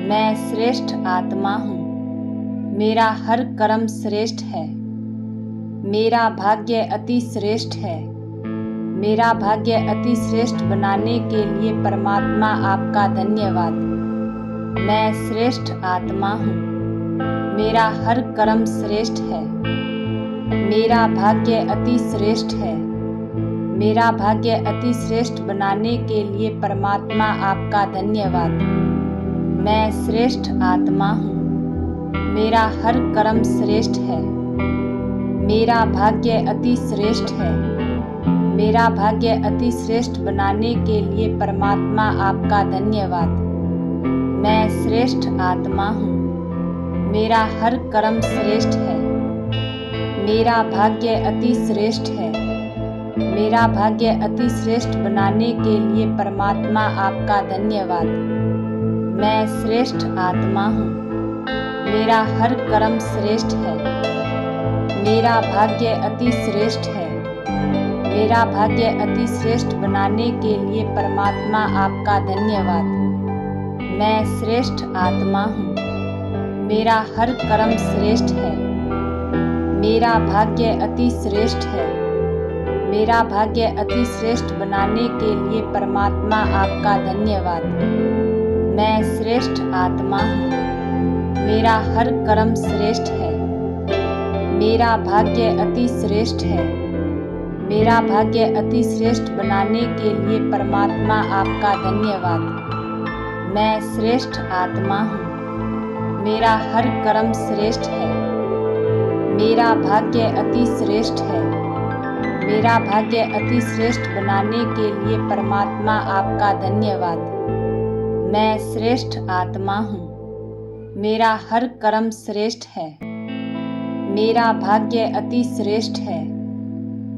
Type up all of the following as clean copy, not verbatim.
मैं श्रेष्ठ आत्मा हूँ। मेरा हर कर्म श्रेष्ठ है। मेरा भाग्य अति श्रेष्ठ है। मेरा भाग्य अति श्रेष्ठ बनाने के लिए परमात्मा आपका धन्यवाद। मैं श्रेष्ठ आत्मा हूँ। मेरा हर कर्म श्रेष्ठ है। मेरा भाग्य अति श्रेष्ठ है। मेरा भाग्य अति श्रेष्ठ बनाने के लिए परमात्मा आपका धन्यवाद। मैं श्रेष्ठ आत्मा हूँ। मेरा हर कर्म श्रेष्ठ है। मेरा भाग्य अति श्रेष्ठ है। मेरा भाग्य अति श्रेष्ठ बनाने के लिए परमात्मा आपका धन्यवाद। मैं श्रेष्ठ आत्मा हूँ। मेरा हर कर्म श्रेष्ठ है। मेरा भाग्य अति श्रेष्ठ है। मेरा भाग्य अति श्रेष्ठ बनाने के लिए परमात्मा आपका धन्यवाद। मैं श्रेष्ठ आत्मा हूँ। मेरा हर कर्म श्रेष्ठ है। मेरा भाग्य अति श्रेष्ठ है। मेरा भाग्य अति श्रेष्ठ बनाने के लिए परमात्मा आपका धन्यवाद। मैं श्रेष्ठ आत्मा हूँ। मेरा हर कर्म श्रेष्ठ है। मेरा भाग्य अति श्रेष्ठ है। मेरा भाग्य अति श्रेष्ठ बनाने के लिए परमात्मा आपका धन्यवाद। मैं श्रेष्ठ आत्मा हूँ। मेरा हर कर्म श्रेष्ठ है। मेरा भाग्य अति श्रेष्ठ है। मेरा भाग्य अति श्रेष्ठ बनाने के लिए परमात्मा आपका धन्यवाद। मैं श्रेष्ठ आत्मा हूँ। मेरा हर कर्म श्रेष्ठ है। मेरा भाग्य अति श्रेष्ठ है। मेरा भाग्य अति श्रेष्ठ बनाने के लिए परमात्मा आपका धन्यवाद। मैं श्रेष्ठ आत्मा हूँ। मेरा हर कर्म श्रेष्ठ है। मेरा भाग्य अति श्रेष्ठ है।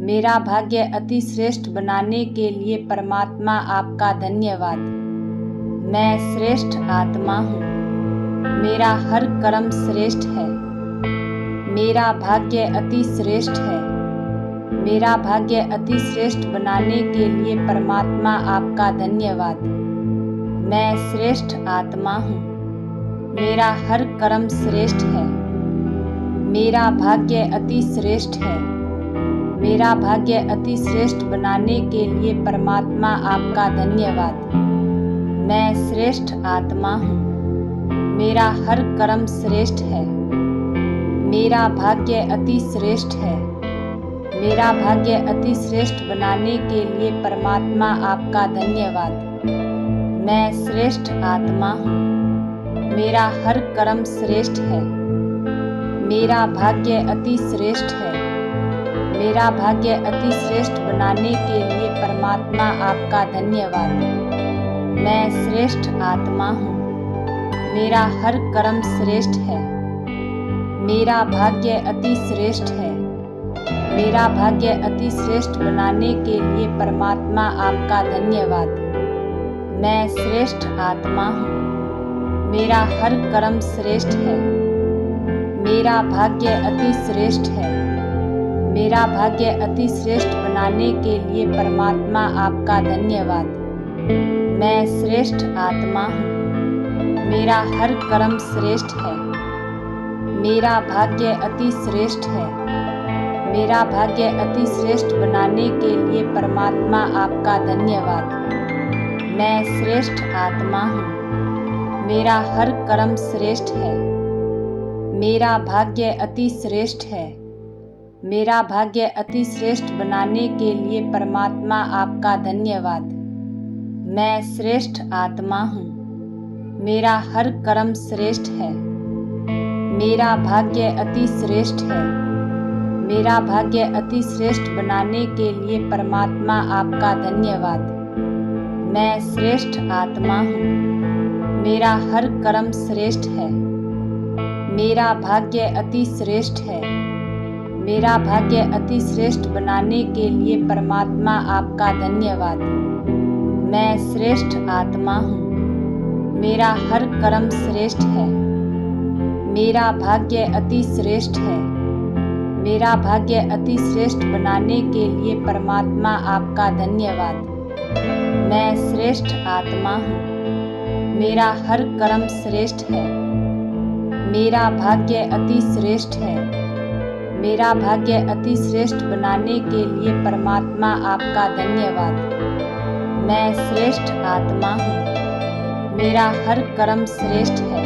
मेरा भाग्य अति श्रेष्ठ बनाने के लिए परमात्मा आपका धन्यवाद। मैं श्रेष्ठ आत्मा हूँ। मेरा हर कर्म श्रेष्ठ है। मेरा भाग्य अति श्रेष्ठ है। मेरा भाग्य अति श्रेष्ठ बनाने के लिए परमात्मा आपका धन्यवाद। मैं श्रेष्ठ आत्मा हूँ। मेरा हर कर्म श्रेष्ठ है। मेरा भाग्य अति श्रेष्ठ है। मेरा भाग्य अति श्रेष्ठ बनाने के लिए परमात्मा आपका धन्यवाद। मैं श्रेष्ठ आत्मा हूँ। मेरा हर कर्म श्रेष्ठ है। मेरा भाग्य अति श्रेष्ठ है। मेरा भाग्य अति श्रेष्ठ बनाने के लिए परमात्मा आपका धन्यवाद। मैं श्रेष्ठ आत्मा हूँ। मेरा हर कर्म श्रेष्ठ है। मेरा भाग्य अति श्रेष्ठ है। मेरा भाग्य अति श्रेष्ठ बनाने के लिए परमात्मा आपका धन्यवाद। मैं श्रेष्ठ आत्मा हूँ। मेरा हर कर्म श्रेष्ठ है। मेरा भाग्य अति श्रेष्ठ है। मेरा भाग्य अति श्रेष्ठ बनाने के लिए परमात्मा आपका धन्यवाद। मैं श्रेष्ठ आत्मा हूँ। मेरा हर कर्म श्रेष्ठ है। मेरा भाग्य अति श्रेष्ठ है। मेरा भाग्य अति श्रेष्ठ बनाने के लिए परमात्मा आपका धन्यवाद। मैं श्रेष्ठ आत्मा हूँ। मेरा हर कर्म श्रेष्ठ है। मेरा भाग्य अति श्रेष्ठ है। मेरा भाग्य अति श्रेष्ठ बनाने के लिए परमात्मा आपका धन्यवाद। मैं श्रेष्ठ आत्मा हूँ। मेरा हर कर्म श्रेष्ठ है। मेरा भाग्य अति श्रेष्ठ है। मेरा भाग्य अति श्रेष्ठ बनाने के लिए परमात्मा आपका धन्यवाद। मैं श्रेष्ठ आत्मा हूँ। मेरा हर कर्म श्रेष्ठ है। मेरा भाग्य अति श्रेष्ठ है। मेरा भाग्य अति श्रेष्ठ बनाने के लिए परमात्मा आपका धन्यवाद। मैं श्रेष्ठ आत्मा हूँ। मेरा हर कर्म श्रेष्ठ है। मेरा भाग्य अति श्रेष्ठ है। मेरा भाग्य अति श्रेष्ठ बनाने के लिए परमात्मा आपका धन्यवाद। मैं श्रेष्ठ आत्मा हूँ। मेरा हर कर्म श्रेष्ठ है। मेरा भाग्य अति श्रेष्ठ है। मेरा भाग्य अति श्रेष्ठ बनाने के लिए परमात्मा आपका धन्यवाद। मैं श्रेष्ठ आत्मा हूँ। मेरा हर कर्म श्रेष्ठ है। मेरा भाग्य अति श्रेष्ठ है। मेरा भाग्य अति श्रेष्ठ बनाने के लिए परमात्मा आपका धन्यवाद। मैं श्रेष्ठ आत्मा हूँ। मेरा हर कर्म श्रेष्ठ है।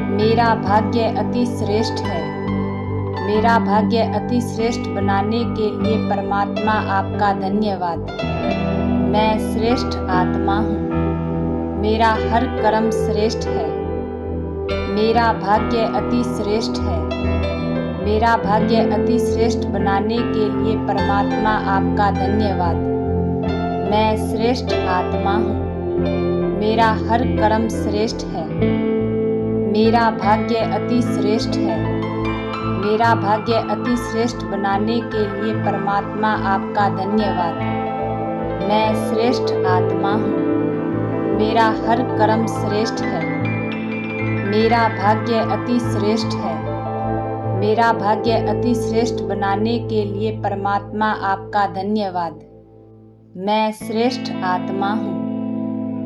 मेरा भाग्य अति श्रेष्ठ है। मेरा भाग्य अति श्रेष्ठ बनाने के लिए परमात्मा आपका धन्यवाद। मैं श्रेष्ठ आत्मा हूँ। मेरा हर कर्म श्रेष्ठ है। मेरा भाग्य अति श्रेष्ठ है। मेरा भाग्य अति श्रेष्ठ बनाने के लिए परमात्मा आपका धन्यवाद। मैं श्रेष्ठ आत्मा हूँ। मेरा हर कर्म श्रेष्ठ है। मेरा भाग्य अति श्रेष्ठ है। मेरा भाग्य अति श्रेष्ठ बनाने के लिए परमात्मा आपका धन्यवाद। मैं श्रेष्ठ आत्मा हूँ। मेरा हर कर्म श्रेष्ठ है। मेरा भाग्य अति श्रेष्ठ है। मेरा भाग्य अति श्रेष्ठ बनाने के लिए परमात्मा आपका धन्यवाद। मैं श्रेष्ठ आत्मा हूँ।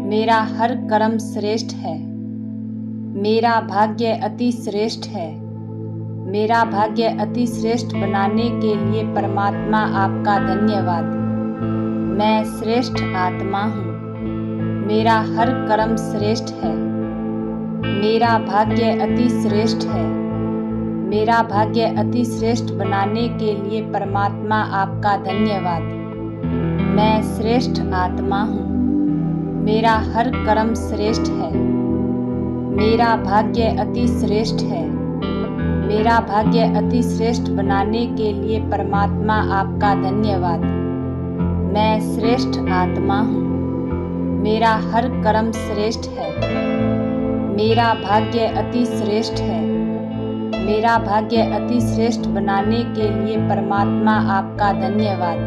मेरा हर कर्म श्रेष्ठ है। मेरा भाग्य अति श्रेष्ठ है। मेरा भाग्य अति श्रेष्ठ बनाने के लिए परमात्मा आपका धन्यवाद। मैं श्रेष्ठ आत्मा हूँ। मेरा हर कर्म श्रेष्ठ है। मेरा भाग्य अति श्रेष्ठ है। मेरा भाग्य अति श्रेष्ठ बनाने के लिए परमात्मा आपका धन्यवाद। मैं श्रेष्ठ आत्मा हूँ। मेरा हर कर्म श्रेष्ठ है। मेरा भाग्य अति श्रेष्ठ है। मेरा भाग्य अति श्रेष्ठ बनाने के लिए परमात्मा आपका धन्यवाद। मैं श्रेष्ठ आत्मा हूँ। मेरा हर कर्म श्रेष्ठ है। मेरा भाग्य अति श्रेष्ठ है। मेरा भाग्य अति श्रेष्ठ बनाने के लिए परमात्मा आपका धन्यवाद।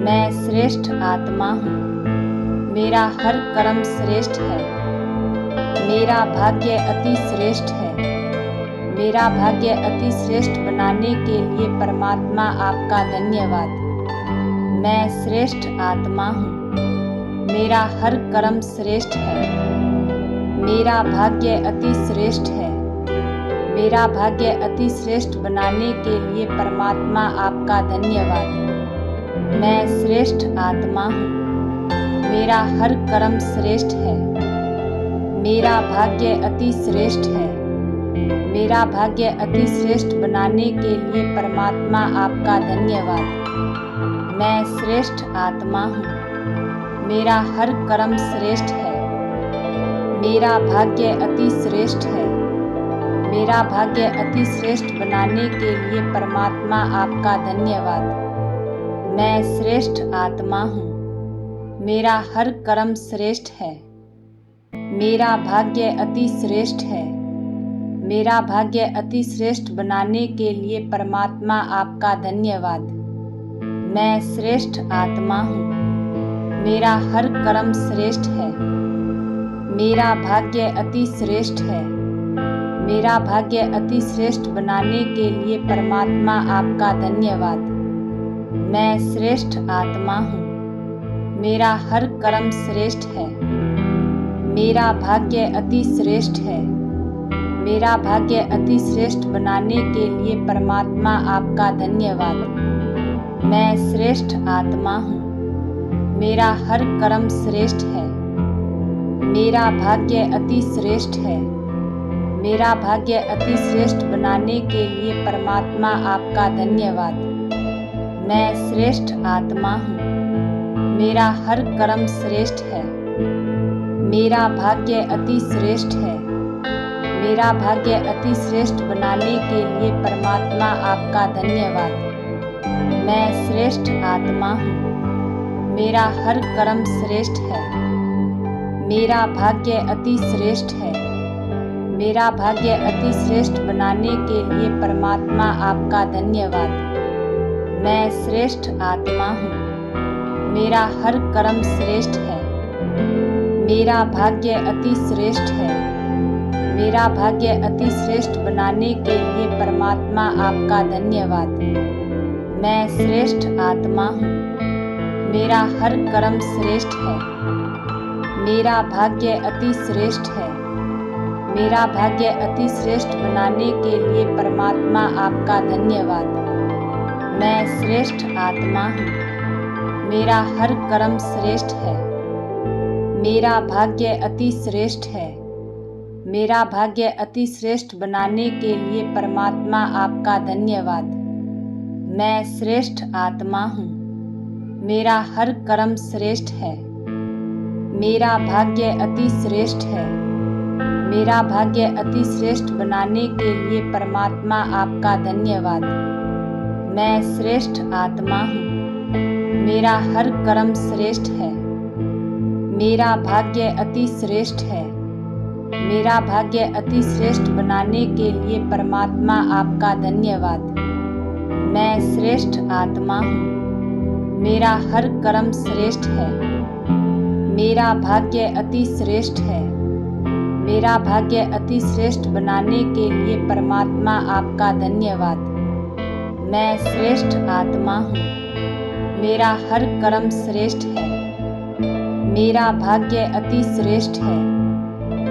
मैं श्रेष्ठ आत्मा हूँ। मेरा हर कर्म श्रेष्ठ है। मेरा भाग्य अति श्रेष्ठ है। मेरा भाग्य अति श्रेष्ठ बनाने के लिए परमात्मा आपका धन्यवाद। मैं श्रेष्ठ आत्मा हूँ। मेरा हर कर्म श्रेष्ठ है। मेरा भाग्य अति श्रेष्ठ है। मेरा भाग्य अति श्रेष्ठ बनाने के लिए परमात्मा आपका धन्यवाद। मैं श्रेष्ठ आत्मा हूँ। मेरा हर कर्म श्रेष्ठ है। मेरा भाग्य अति श्रेष्ठ है। मेरा भाग्य अति श्रेष्ठ बनाने के लिए परमात्मा आपका धन्यवाद। मैं श्रेष्ठ आत्मा हूँ। मेरा हर कर्म श्रेष्ठ है। मेरा भाग्य अति श्रेष्ठ है। मेरा भाग्य अति श्रेष्ठ बनाने के लिए परमात्मा आपका धन्यवाद। मैं श्रेष्ठ आत्मा हूँ। मेरा हर कर्म श्रेष्ठ है। मेरा भाग्य अति श्रेष्ठ है। मेरा भाग्य अति श्रेष्ठ बनाने के लिए परमात्मा आपका धन्यवाद। मैं श्रेष्ठ आत्मा हूँ। मेरा हर कर्म श्रेष्ठ है। मेरा भाग्य अति श्रेष्ठ है। मेरा भाग्य अति श्रेष्ठ बनाने के लिए परमात्मा आपका धन्यवाद। मैं श्रेष्ठ आत्मा हूँ। मेरा हर कर्म श्रेष्ठ है। मेरा भाग्य अति श्रेष्ठ है। मेरा भाग्य अति श्रेष्ठ बनाने के लिए परमात्मा आपका धन्यवाद। मैं श्रेष्ठ आत्मा हूँ। मेरा हर कर्म श्रेष्ठ है। मेरा भाग्य अति श्रेष्ठ है। मेरा भाग्य अति श्रेष्ठ बनाने के लिए परमात्मा आपका धन्यवाद। मैं श्रेष्ठ आत्मा हूँ। मेरा हर कर्म श्रेष्ठ है। मेरा भाग्य अति श्रेष्ठ है। मेरा भाग्य अति श्रेष्ठ बनाने के लिए परमात्मा आपका धन्यवाद। मैं श्रेष्ठ आत्मा हूँ। मेरा हर कर्म श्रेष्ठ है। मेरा भाग्य अति श्रेष्ठ है। मेरा भाग्य अति श्रेष्ठ बनाने के लिए परमात्मा आपका धन्यवाद। मैं श्रेष्ठ आत्मा हूँ। मेरा हर कर्म श्रेष्ठ है। मेरा भाग्य अति श्रेष्ठ है। मेरा भाग्य अति श्रेष्ठ बनाने के लिए परमात्मा आपका धन्यवाद। मैं श्रेष्ठ आत्मा हूँ। मेरा हर कर्म श्रेष्ठ है। मेरा भाग्य अति श्रेष्ठ है। मेरा भाग्य अति श्रेष्ठ बनाने के लिए परमात्मा आपका धन्यवाद। मैं श्रेष्ठ आत्मा हूँ। मेरा हर कर्म श्रेष्ठ है। मेरा भाग्य अति श्रेष्ठ है। मेरा भाग्य अति श्रेष्ठ बनाने के लिए परमात्मा आपका धन्यवाद। मैं श्रेष्ठ आत्मा हूँ। मेरा हर कर्म श्रेष्ठ है। मेरा भाग्य अति श्रेष्ठ है। मेरा भाग्य अति श्रेष्ठ बनाने के लिए परमात्मा आपका धन्यवाद। मैं श्रेष्ठ आत्मा हूँ। मेरा हर कर्म श्रेष्ठ है। मेरा भाग्य अति श्रेष्ठ है। मेरा भाग्य अति श्रेष्ठ बनाने के लिए परमात्मा आपका धन्यवाद। मैं श्रेष्ठ आत्मा हूँ। मेरा हर कर्म श्रेष्ठ है। मेरा भाग्य अति श्रेष्ठ है। मेरा भाग्य अति श्रेष्ठ बनाने के लिए परमात्मा आपका धन्यवाद। मैं श्रेष्ठ आत्मा हूँ। मेरा हर कर्म श्रेष्ठ है। मेरा भाग्य अति श्रेष्ठ है।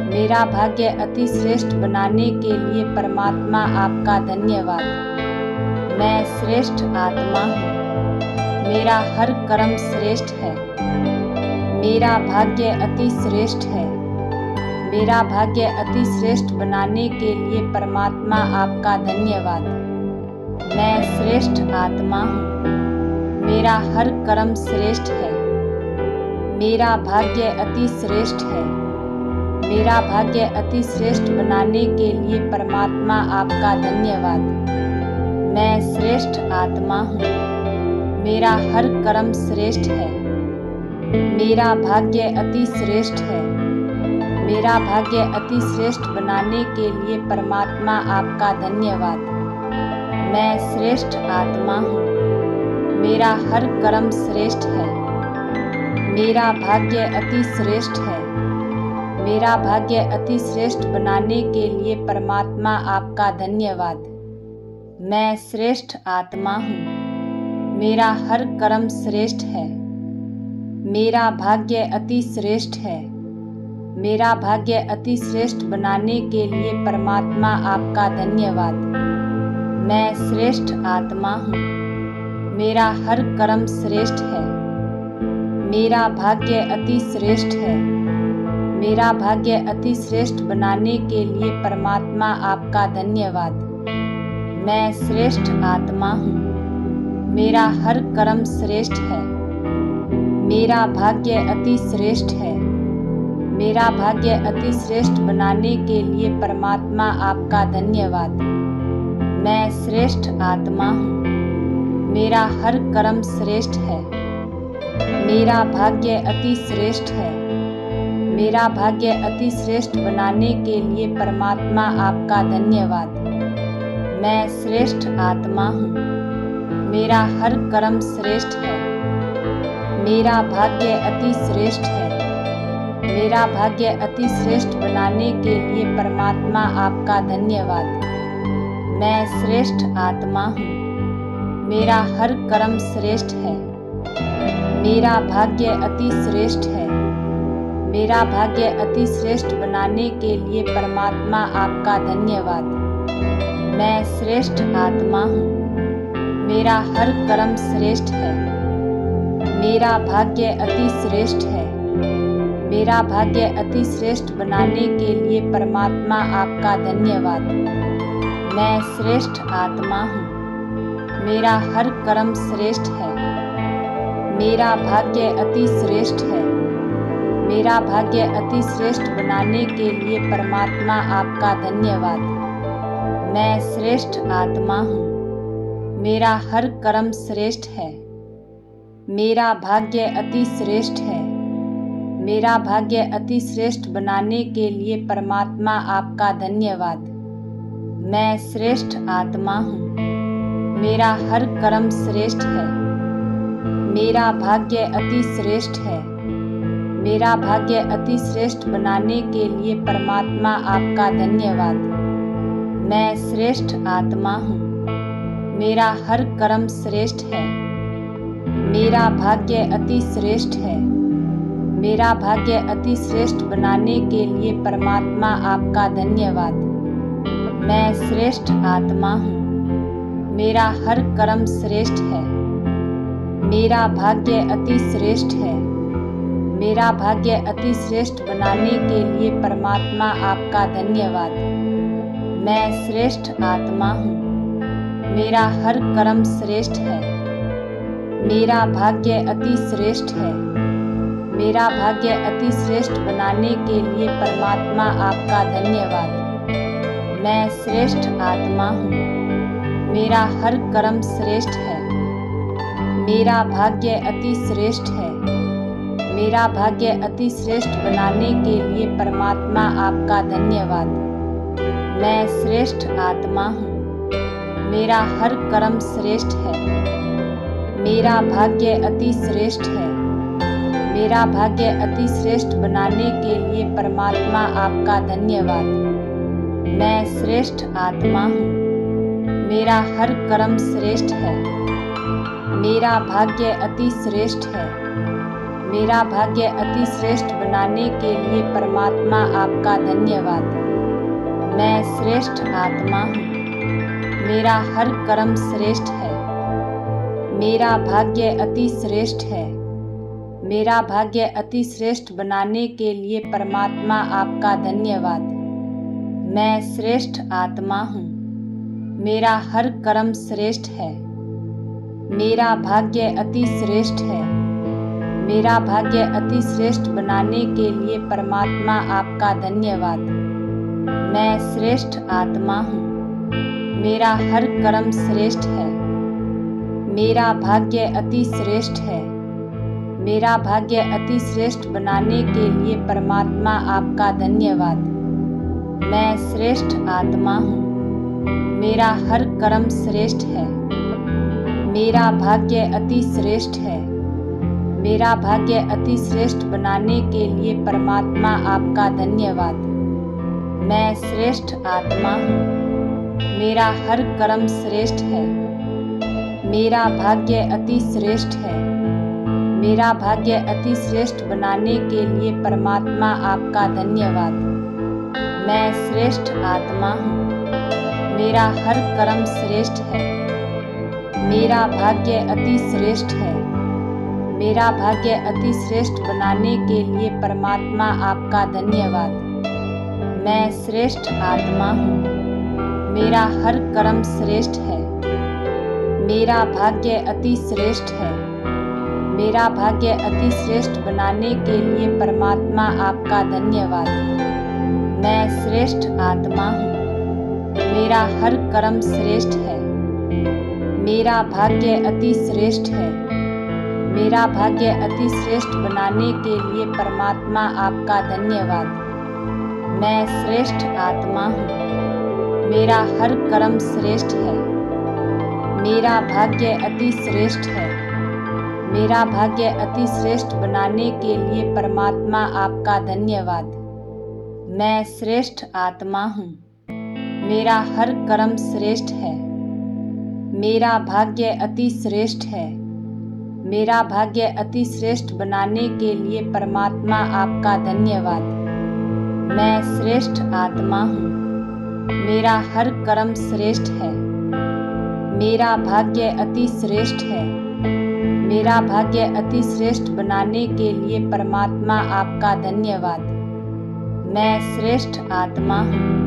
मेरा भाग्य अति श्रेष्ठ बनाने के लिए परमात्मा आपका धन्यवाद। मैं श्रेष्ठ आत्मा हूँ। मेरा हर कर्म श्रेष्ठ है। मेरा भाग्य अति श्रेष्ठ है। मेरा भाग्य अति श्रेष्ठ बनाने के लिए परमात्मा आपका धन्यवाद। मैं श्रेष्ठ आत्मा हूँ। मेरा हर कर्म श्रेष्ठ है। मेरा भाग्य अति श्रेष्ठ है। मेरा भाग्य अति श्रेष्ठ बनाने के लिए परमात्मा आपका धन्यवाद। मैं श्रेष्ठ आत्मा हूँ। मेरा हर कर्म श्रेष्ठ है। मेरा भाग्य अति श्रेष्ठ है। मेरा भाग्य अति श्रेष्ठ बनाने के लिए परमात्मा आपका धन्यवाद। मैं श्रेष्ठ आत्मा हूँ। मेरा हर कर्म श्रेष्ठ है। मेरा भाग्य अति श्रेष्ठ है। मेरा भाग्य अति श्रेष्ठ बनाने के लिए परमात्मा आपका धन्यवाद। मैं श्रेष्ठ आत्मा हूँ। मेरा हर कर्म श्रेष्ठ है। मेरा भाग्य अति श्रेष्ठ है। मेरा भाग्य अति श्रेष्ठ बनाने के लिए परमात्मा आपका धन्यवाद। मैं श्रेष्ठ आत्मा हूँ। मेरा हर कर्म श्रेष्ठ है। मेरा भाग्य अति श्रेष्ठ है। मेरा भाग्य अति श्रेष्ठ बनाने के लिए परमात्मा आपका धन्यवाद। मैं श्रेष्ठ आत्मा हूँ। मेरा हर कर्म श्रेष्ठ है। मेरा भाग्य अति श्रेष्ठ है। मेरा भाग्य अति श्रेष्ठ बनाने के लिए परमात्मा आपका धन्यवाद। मैं श्रेष्ठ आत्मा हूँ। मेरा हर कर्म श्रेष्ठ है। मेरा भाग्य अति श्रेष्ठ है। मेरा भाग्य अति श्रेष्ठ बनाने के लिए परमात्मा आपका धन्यवाद। मैं श्रेष्ठ आत्मा हूँ। मेरा हर कर्म श्रेष्ठ है। मेरा भाग्य अति श्रेष्ठ है। मेरा भाग्य अति श्रेष्ठ बनाने के लिए परमात्मा आपका धन्यवाद। मैं श्रेष्ठ आत्मा हूँ। मेरा हर कर्म श्रेष्ठ है। मेरा भाग्य अति श्रेष्ठ है। मेरा भाग्य अति श्रेष्ठ बनाने के लिए परमात्मा आपका धन्यवाद। मैं श्रेष्ठ आत्मा हूँ। मेरा हर कर्म श्रेष्ठ है। मेरा भाग्य अति श्रेष्ठ है। मेरा भाग्य अति श्रेष्ठ बनाने के लिए परमात्मा आपका धन्यवाद। मैं श्रेष्ठ आत्मा हूँ। मेरा हर कर्म श्रेष्ठ है। मेरा भाग्य अति श्रेष्ठ है। मेरा भाग्य अति श्रेष्ठ बनाने के लिए परमात्मा आपका धन्यवाद। मैं श्रेष्ठ आत्मा हूँ। मेरा हर कर्म श्रेष्ठ है। मेरा भाग्य अति श्रेष्ठ है। मेरा भाग्य अति श्रेष्ठ बनाने के लिए परमात्मा आपका धन्यवाद। मैं श्रेष्ठ आत्मा हूँ। मेरा हर कर्म श्रेष्ठ है। मेरा भाग्य अति श्रेष्ठ है। मेरा भाग्य अति श्रेष्ठ बनाने के लिए परमात्मा आपका धन्यवाद। मैं श्रेष्ठ आत्मा हूँ। मेरा हर कर्म श्रेष्ठ है। मेरा भाग्य अति श्रेष्ठ है। मेरा भाग्य अति श्रेष्ठ बनाने के लिए परमात्मा आपका धन्यवाद। मैं श्रेष्ठ आत्मा हूँ। मेरा हर कर्म श्रेष्ठ है। मेरा भाग्य अति श्रेष्ठ है। मेरा भाग्य अति श्रेष्ठ बनाने के लिए परमात्मा आपका धन्यवाद। मैं श्रेष्ठ आत्मा हूँ। मेरा हर कर्म श्रेष्ठ है। मेरा भाग्य अति श्रेष्ठ है। मेरा भाग्य अति श्रेष्ठ बनाने के लिए परमात्मा आपका धन्यवाद। मैं श्रेष्ठ आत्मा हूँ। मेरा हर कर्म श्रेष्ठ है। मेरा भाग्य अति श्रेष्ठ है। मेरा भाग्य अति श्रेष्ठ बनाने के लिए परमात्मा आपका धन्यवाद। मैं श्रेष्ठ आत्मा हूँ। मेरा हर कर्म श्रेष्ठ है। मेरा भाग्य अति श्रेष्ठ है। मेरा भाग्य अति श्रेष्ठ बनाने के लिए परमात्मा आपका धन्यवाद। मैं श्रेष्ठ आत्मा हूँ। मेरा हर कर्म श्रेष्ठ है। मेरा भाग्य अति श्रेष्ठ है। मेरा भाग्य अति श्रेष्ठ बनाने के लिए परमात्मा आपका धन्यवाद। मैं श्रेष्ठ आत्मा हूँ। मेरा हर कर्म श्रेष्ठ है। मेरा भाग्य अति श्रेष्ठ है। मेरा भाग्य अति श्रेष्ठ बनाने के लिए परमात्मा आपका धन्यवाद। मैं श्रेष्ठ आत्मा हूँ। मेरा हर कर्म श्रेष्ठ है। मेरा भाग्य अति श्रेष्ठ है। मेरा भाग्य अति श्रेष्ठ बनाने के लिए परमात्मा आपका धन्यवाद। मैं श्रेष्ठ आत्मा हूँ। मेरा हर कर्म श्रेष्ठ है। मेरा भाग्य अति श्रेष्ठ है। मेरा भाग्य अति श्रेष्ठ बनाने के लिए परमात्मा आपका धन्यवाद। मैं श्रेष्ठ आत्मा हूँ। मेरा हर कर्म श्रेष्ठ है। मेरा भाग्य अति श्रेष्ठ है। मेरा भाग्य अति श्रेष्ठ बनाने के लिए परमात्मा आपका धन्यवाद। मैं श्रेष्ठ आत्मा हूँ। मेरा हर कर्म श्रेष्ठ है। मेरा भाग्य अति श्रेष्ठ है। मेरा भाग्य अति श्रेष्ठ बनाने के लिए परमात्मा आपका धन्यवाद। मैं श्रेष्ठ आत्मा हूँ। मेरा हर कर्म श्रेष्ठ है। मेरा भाग्य अति श्रेष्ठ है। मेरा भाग्य अति श्रेष्ठ बनाने के लिए परमात्मा आपका धन्यवाद। मैं श्रेष्ठ आत्मा हूँ। मेरा हर कर्म श्रेष्ठ है। मेरा भाग्य अति श्रेष्ठ है। मेरा भाग्य अति श्रेष्ठ बनाने के लिए परमात्मा आपका धन्यवाद। मैं श्रेष्ठ आत्मा हूँ। मेरा हर कर्म श्रेष्ठ है। मेरा भाग्य अति श्रेष्ठ है। मेरा भाग्य अति श्रेष्ठ बनाने के लिए परमात्मा आपका धन्यवाद। मैं श्रेष्ठ आत्मा हूँ। मेरा हर कर्म श्रेष्ठ है। मेरा भाग्य अति श्रेष्ठ है। मेरा भाग्य अति श्रेष्ठ बनाने के लिए परमात्मा आपका धन्यवाद। मैं श्रेष्ठ आत्मा हूँ। मेरा हर कर्म श्रेष्ठ है। मेरा भाग्य अति श्रेष्ठ है। मेरा भाग्य अति श्रेष्ठ बनाने के लिए परमात्मा आपका धन्यवाद। मैं श्रेष्ठ आत्मा हूँ। मेरा हर कर्म श्रेष्ठ है। मेरा भाग्य अति श्रेष्ठ है। मेरा भाग्य अति श्रेष्ठ बनाने के लिए परमात्मा आपका धन्यवाद। मैं श्रेष्ठ आत्मा हूँ।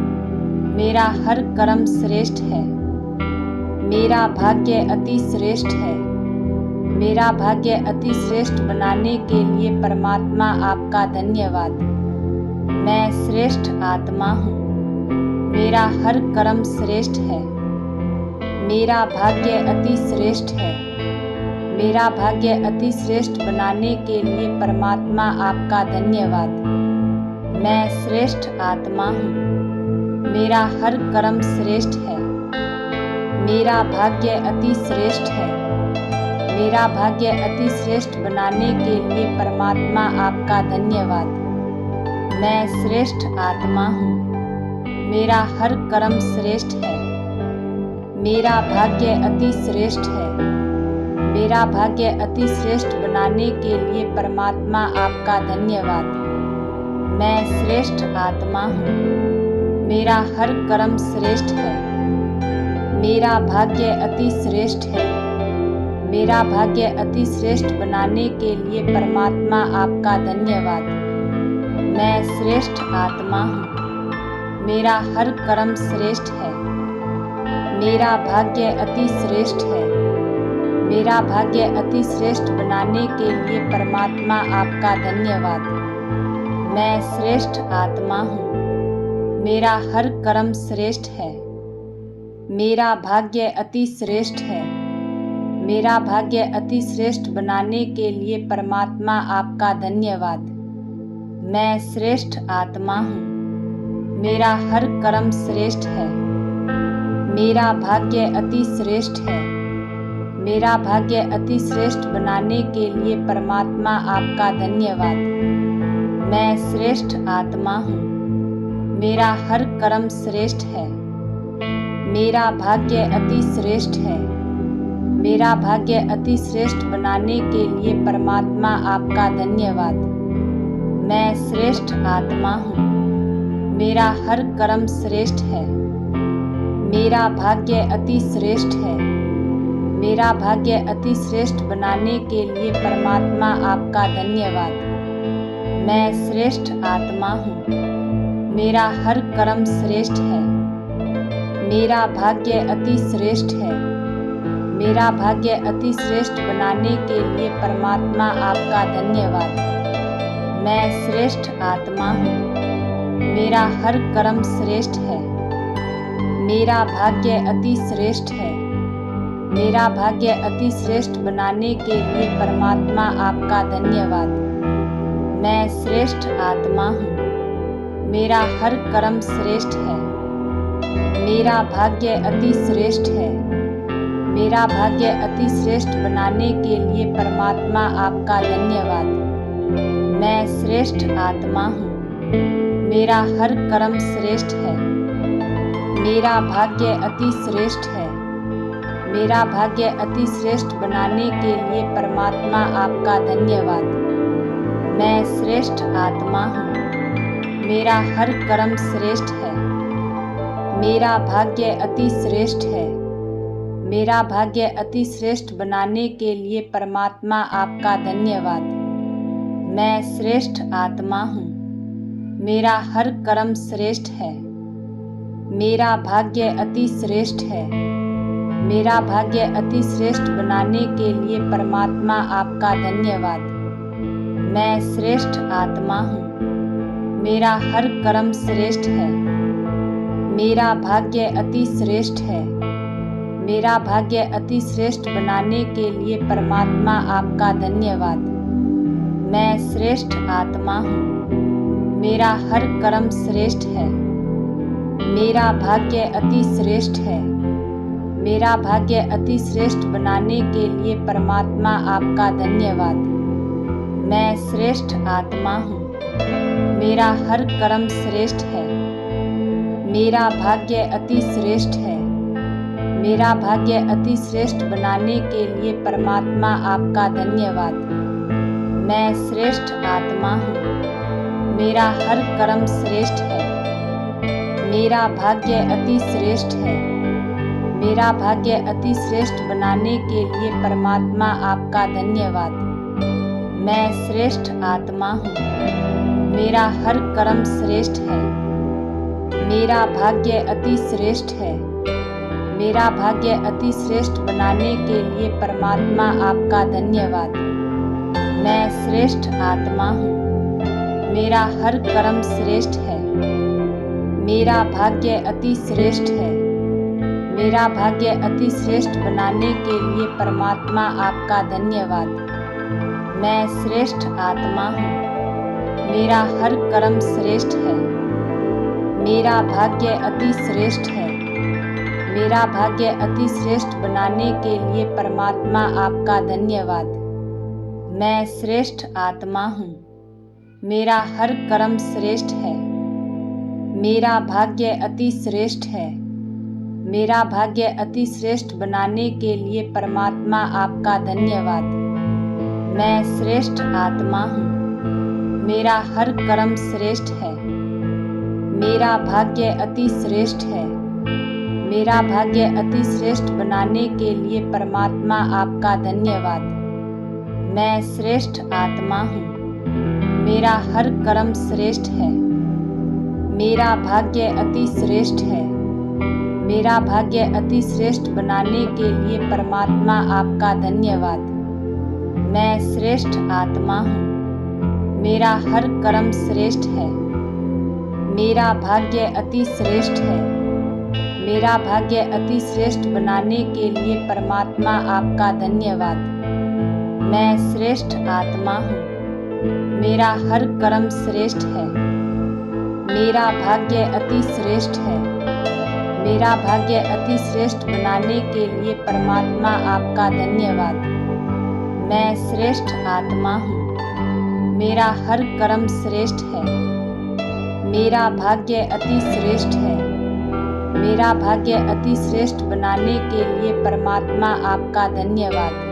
मेरा हर कर्म श्रेष्ठ है। मेरा भाग्य अति श्रेष्ठ है। मेरा भाग्य अति श्रेष्ठ बनाने के लिए परमात्मा आपका धन्यवाद। मैं श्रेष्ठ आत्मा हूँ। मेरा हर कर्म श्रेष्ठ है। मेरा भाग्य अति श्रेष्ठ है। मेरा भाग्य अति श्रेष्ठ बनाने के लिए परमात्मा आपका धन्यवाद। मैं श्रेष्ठ आत्मा हूँ। मेरा हर कर्म श्रेष्ठ है। मेरा भाग्य अति श्रेष्ठ है। मेरा भाग्य अति श्रेष्ठ बनाने के लिए परमात्मा आपका धन्यवाद। मैं श्रेष्ठ आत्मा हूँ। मेरा हर कर्म श्रेष्ठ है। मेरा भाग्य अति श्रेष्ठ है। मेरा भाग्य अति श्रेष्ठ बनाने के लिए परमात्मा आपका धन्यवाद। मैं श्रेष्ठ आत्मा हूँ। मेरा हर कर्म श्रेष्ठ है। मेरा भाग्य अति श्रेष्ठ है। मेरा भाग्य अति श्रेष्ठ बनाने के लिए परमात्मा आपका धन्यवाद। मैं श्रेष्ठ आत्मा हूँ। मेरा हर कर्म श्रेष्ठ है। मेरा भाग्य अति श्रेष्ठ है। मेरा भाग्य अति श्रेष्ठ बनाने के लिए परमात्मा आपका धन्यवाद। मैं श्रेष्ठ आत्मा हूँ। मेरा हर कर्म श्रेष्ठ है। मेरा भाग्य अति श्रेष्ठ है। मेरा भाग्य अति श्रेष्ठ बनाने के लिए परमात्मा आपका धन्यवाद। मैं श्रेष्ठ आत्मा हूँ। मेरा हर कर्म श्रेष्ठ है। मेरा भाग्य अति श्रेष्ठ है। मेरा भाग्य अति श्रेष्ठ बनाने के लिए परमात्मा आपका धन्यवाद। मैं श्रेष्ठ आत्मा हूँ। मेरा हर कर्म श्रेष्ठ है। मेरा भाग्य अति श्रेष्ठ है। मेरा भाग्य अति श्रेष्ठ बनाने के लिए परमात्मा आपका धन्यवाद। मैं श्रेष्ठ आत्मा हूँ। मेरा हर कर्म श्रेष्ठ है। मेरा भाग्य अति श्रेष्ठ है। मेरा भाग्य अति श्रेष्ठ बनाने के लिए परमात्मा आपका धन्यवाद। मैं श्रेष्ठ आत्मा हूँ। मेरा हर कर्म श्रेष्ठ है। मेरा भाग्य अति श्रेष्ठ है। मेरा भाग्य अति श्रेष्ठ बनाने के लिए परमात्मा आपका धन्यवाद। मैं श्रेष्ठ आत्मा हूँ। मेरा हर कर्म श्रेष्ठ है। मेरा भाग्य अति श्रेष्ठ है। मेरा भाग्य अति श्रेष्ठ बनाने के लिए परमात्मा आपका धन्यवाद। मैं श्रेष्ठ आत्मा हूँ। मेरा हर कर्म श्रेष्ठ है। मेरा भाग्य अति श्रेष्ठ है। मेरा भाग्य अति श्रेष्ठ बनाने के लिए परमात्मा आपका धन्यवाद। मैं श्रेष्ठ आत्मा हूँ। मेरा हर कर्म श्रेष्ठ है। मेरा भाग्य अति श्रेष्ठ है। मेरा भाग्य अति श्रेष्ठ बनाने के लिए परमात्मा आपका धन्यवाद। मैं श्रेष्ठ आत्मा हूँ। मेरा हर कर्म श्रेष्ठ है। मेरा भाग्य अति श्रेष्ठ है। मेरा भाग्य अति श्रेष्ठ बनाने के लिए परमात्मा आपका धन्यवाद। मैं श्रेष्ठ आत्मा हूँ। मेरा हर कर्म श्रेष्ठ है। मेरा भाग्य अति श्रेष्ठ है। मेरा भाग्य अति श्रेष्ठ बनाने के लिए परमात्मा आपका धन्यवाद। मैं श्रेष्ठ आत्मा हूँ। मेरा हर कर्म श्रेष्ठ है। मेरा भाग्य अति श्रेष्ठ है। मेरा भाग्य अति श्रेष्ठ बनाने के लिए परमात्मा आपका धन्यवाद। मैं श्रेष्ठ आत्मा हूँ। मेरा हर कर्म श्रेष्ठ है। मेरा भाग्य अति श्रेष्ठ है। मेरा भाग्य अति श्रेष्ठ बनाने के लिए परमात्मा आपका धन्यवाद। मैं श्रेष्ठ आत्मा हूँ। मेरा हर कर्म श्रेष्ठ है। मेरा भाग्य अति श्रेष्ठ है। मेरा भाग्य अति श्रेष्ठ बनाने के लिए परमात्मा आपका धन्यवाद। मैं श्रेष्ठ आत्मा हूँ। मेरा हर कर्म श्रेष्ठ है। मेरा भाग्य अति श्रेष्ठ है। मेरा भाग्य अति श्रेष्ठ बनाने के लिए परमात्मा आपका धन्यवाद। मैं श्रेष्ठ आत्मा हूँ। मेरा हर कर्म श्रेष्ठ है। मेरा भाग्य अति श्रेष्ठ है। मेरा भाग्य अति श्रेष्ठ बनाने के लिए परमात्मा आपका धन्यवाद। मैं श्रेष्ठ आत्मा हूँ। मेरा हर कर्म श्रेष्ठ है। मेरा भाग्य अति श्रेष्ठ है। मेरा भाग्य अति श्रेष्ठ बनाने के लिए परमात्मा आपका धन्यवाद। मैं श्रेष्ठ आत्मा हूँ। मेरा हर कर्म श्रेष्ठ है। मेरा भाग्य अति श्रेष्ठ है। मेरा भाग्य अति श्रेष्ठ बनाने के लिए परमात्मा आपका धन्यवाद। मैं श्रेष्ठ आत्मा हूँ। मेरा हर कर्म श्रेष्ठ है। मेरा भाग्य अति श्रेष्ठ है। मेरा भाग्य अति श्रेष्ठ बनाने के लिए परमात्मा आपका धन्यवाद। मैं श्रेष्ठ आत्मा हूँ। मेरा हर कर्म श्रेष्ठ है। मेरा भाग्य अति श्रेष्ठ है। मेरा भाग्य अति श्रेष्ठ बनाने के लिए परमात्मा आपका धन्यवाद। मैं श्रेष्ठ आत्मा हूँ। मेरा हर कर्म श्रेष्ठ है। मेरा भाग्य अति श्रेष्ठ है। मेरा भाग्य अति श्रेष्ठ बनाने के लिए परमात्मा आपका धन्यवाद। मैं श्रेष्ठ आत्मा हूँ। मेरा हर कर्म श्रेष्ठ है। मेरा भाग्य अति श्रेष्ठ है। मेरा भाग्य अति श्रेष्ठ बनाने के लिए परमात्मा आपका धन्यवाद। मैं श्रेष्ठ आत्मा हूँ। मेरा हर कर्म श्रेष्ठ है। मेरा भाग्य अति श्रेष्ठ है। मेरा भाग्य अति श्रेष्ठ बनाने के लिए परमात्मा आपका धन्यवाद। मैं श्रेष्ठ आत्मा हूँ। मेरा हर कर्म श्रेष्ठ है। मेरा भाग्य अति श्रेष्ठ है। मेरा भाग्य अति श्रेष्ठ बनाने के लिए परमात्मा आपका धन्यवाद।